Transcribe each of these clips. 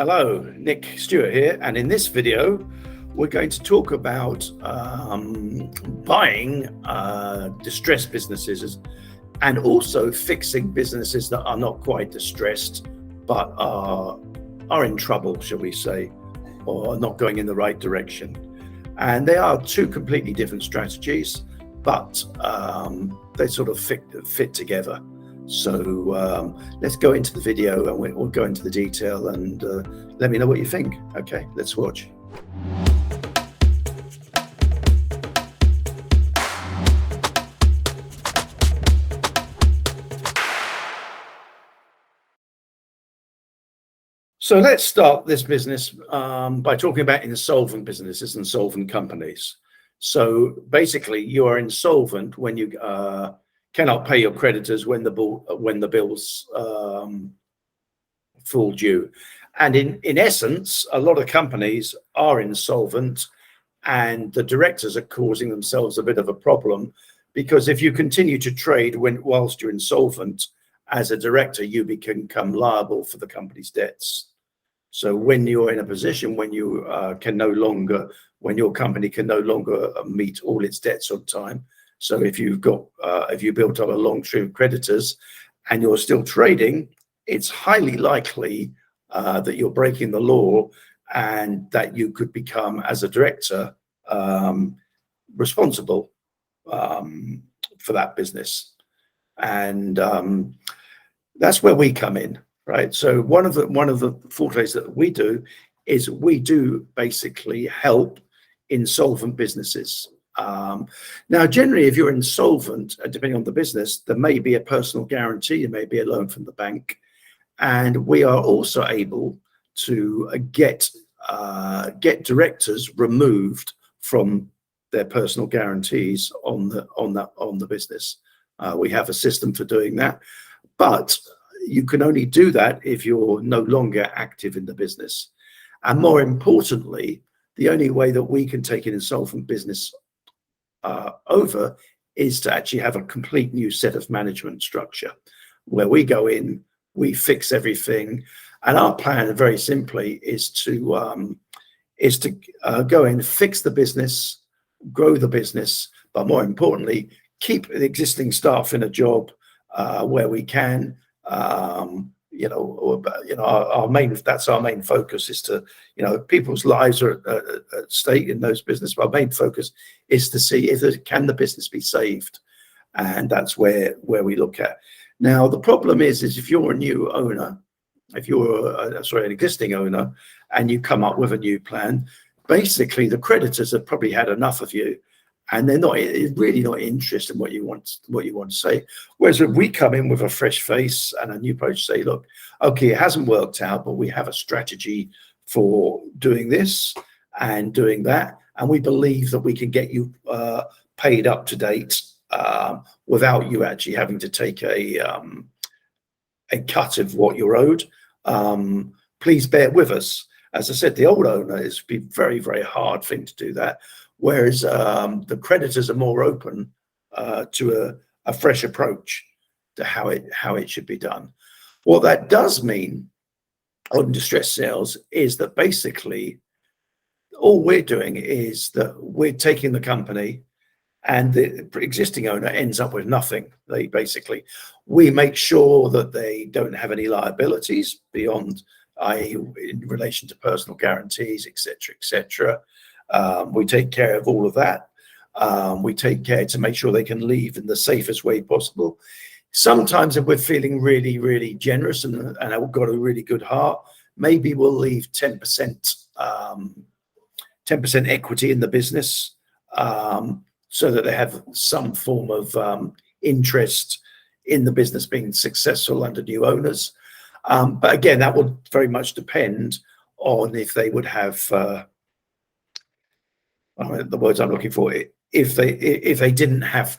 Hello, Nick Stewart here, and in this video we're going to talk about buying distressed businesses and also fixing businesses that are not quite distressed but are in trouble, shall we say, or not going in the right direction. And they are two completely different strategies, but they sort of fit together. So let's go into the video and we'll go into the detail and let me know what you think. Okay, let's watch. So let's start this business by talking about insolvent businesses and solvent companies. So basically, you are insolvent when you cannot pay your creditors when the bills fall due. And in essence, a lot of companies are insolvent, and the directors are causing themselves a bit of a problem, because if you continue to trade whilst you're insolvent, as a director, you become liable for the company's debts. So when you're in a position when you when your company can no longer meet all its debts on time. So if you built up a long stream of creditors and you're still trading, it's highly likely that you're breaking the law and that you could become, as a director, responsible for that business. And that's where we come in, right? So one of the fortes that we do is we do basically help insolvent businesses. Now, generally, if you're insolvent, depending on the business, there may be a personal guarantee, there may be a loan from the bank, and we are also able to get directors removed from their personal guarantees on the business. We have a system for doing that, but you can only do that if you're no longer active in the business. And more importantly, the only way that we can take an insolvent business over is to actually have a complete new set of management structure, where we go in, we fix everything, and our plan, very simply, is to go in, fix the business, grow the business, but more importantly, keep the existing staff in a job where we can. That's our main focus, is to, people's lives are at stake in those businesses. Our main focus is to see if the business be saved, and that's where we look at. Now, the problem is if you're a new owner, if you're an existing owner, and you come up with a new plan, basically the creditors have probably had enough of you, and they're really not interested in what you want to say. Whereas if we come in with a fresh face and a new approach, say, look, okay, it hasn't worked out, but we have a strategy for doing this and doing that, and we believe that we can get you paid up to date without you actually having to take a cut of what you're owed. Please bear with us. As I said, the old owner is a very, very hard thing to do that. Whereas the creditors are more open to a fresh approach to how it should be done. What that does mean on distressed sales is that basically all we're doing is that we're taking the company, and the existing owner ends up with nothing. We make sure that they don't have any liabilities beyond, i.e., in relation to personal guarantees, etc., etc. We take care of all of that. We take care to make sure they can leave in the safest way possible. Sometimes if we're feeling really, really generous and have got a really good heart, maybe we'll leave 10% equity in the business, so that they have some form of interest in the business being successful under new owners. But again, that would very much depend on if they would have the words I'm looking for, if they didn't have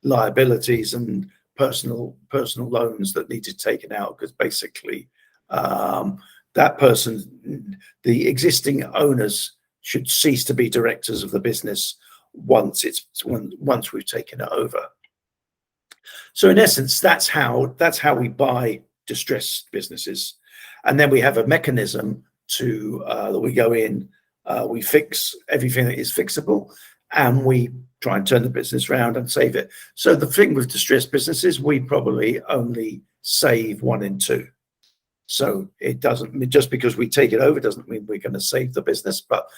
liabilities and personal loans that needed taken out, because basically that person, the existing owners, should cease to be directors of the business once we've taken it over. So in essence, that's how we buy distressed businesses. And then we have a mechanism to that we go in, we fix everything that is fixable, and we try and turn the business around and save it. So the thing with distressed businesses, we probably only save 1 in 2. So it doesn't, just because we take it over doesn't mean we're going to save the business, but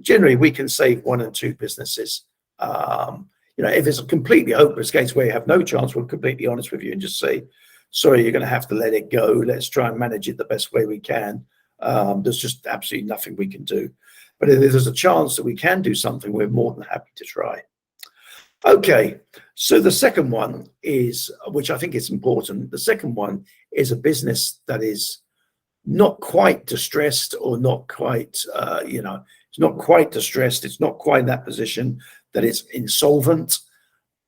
generally we can save 1 and 2 businesses. If it's a completely hopeless case where you have no chance, we're completely honest with you and just say, sorry, you're going to have to let it go. Let's try and manage it the best way we can. There's just absolutely nothing we can do. But if there's a chance that we can do something, we're more than happy to try. Okay, so the second one is, which I think is important, the second one is a business that is not quite distressed, or not quite, it's not quite distressed, it's not quite in that position that it's insolvent,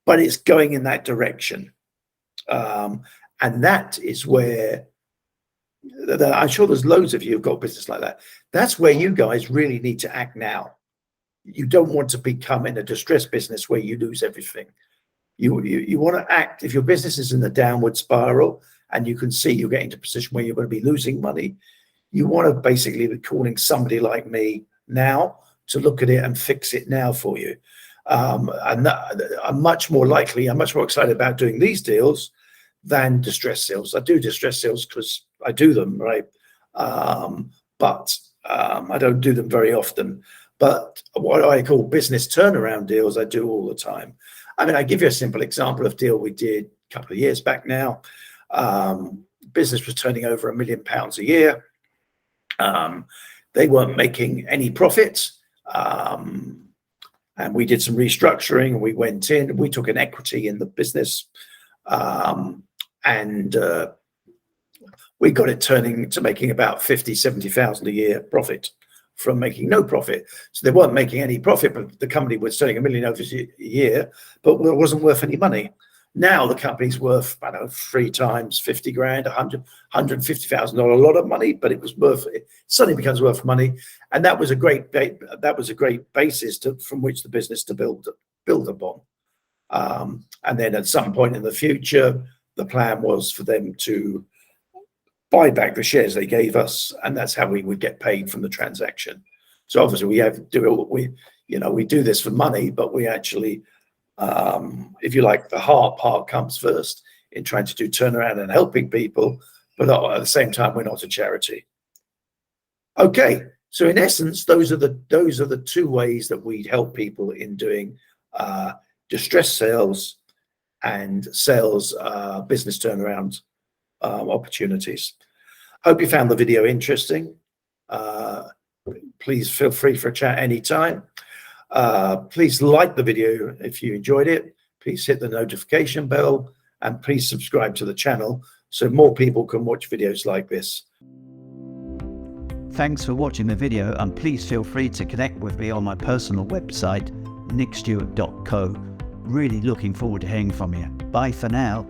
but it's going in that direction. And that is where, I'm sure there's loads of you who've got business like that. That's where you guys really need to act now. You don't want to become in a distressed business where you lose everything. You want to act, if your business is in the downward spiral and you can see you're getting to a position where you're going to be losing money, you want to basically be calling somebody like me now to look at it and fix it now for you. And I'm much more excited about doing these deals than distress sales. I do distress sales because I do them, right? But I don't do them very often. But what I call business turnaround deals, I do all the time. I mean, I give you a simple example of a deal we did a couple of years back now. Business was turning over £1 million a year. They weren't making any profits. And we did some restructuring, and we went in, we took an equity in the business, and we got it turning to making about 50, 70,000 a year profit from making no profit. So they weren't making any profit, but the company was turning $1 million over a year, but it wasn't worth any money. Now the company's worth, I don't know, 3 times 50 grand, $150,000, a lot of money, but it was worth, it suddenly becomes worth money. And that was a great basis from which the business to build upon. And then at some point in the future, the plan was for them to buy back the shares they gave us, and that's how we would get paid from the transaction. So obviously we do this for money, but we actually, if you like, the hard part comes first in trying to do turnaround and helping people, but at the same time, we're not a charity. Okay, so in essence, those are the 2 ways that we help people in doing distress sales and sales business turnaround opportunities. Hope you found the video interesting. Please feel free for a chat anytime. Please like the video if you enjoyed it. Please hit the notification bell, and please subscribe to the channel so more people can watch videos like this. Thanks for watching the video, and please feel free to connect with me on my personal website, nickstewart.co. Really looking forward to hearing from you. Bye for now.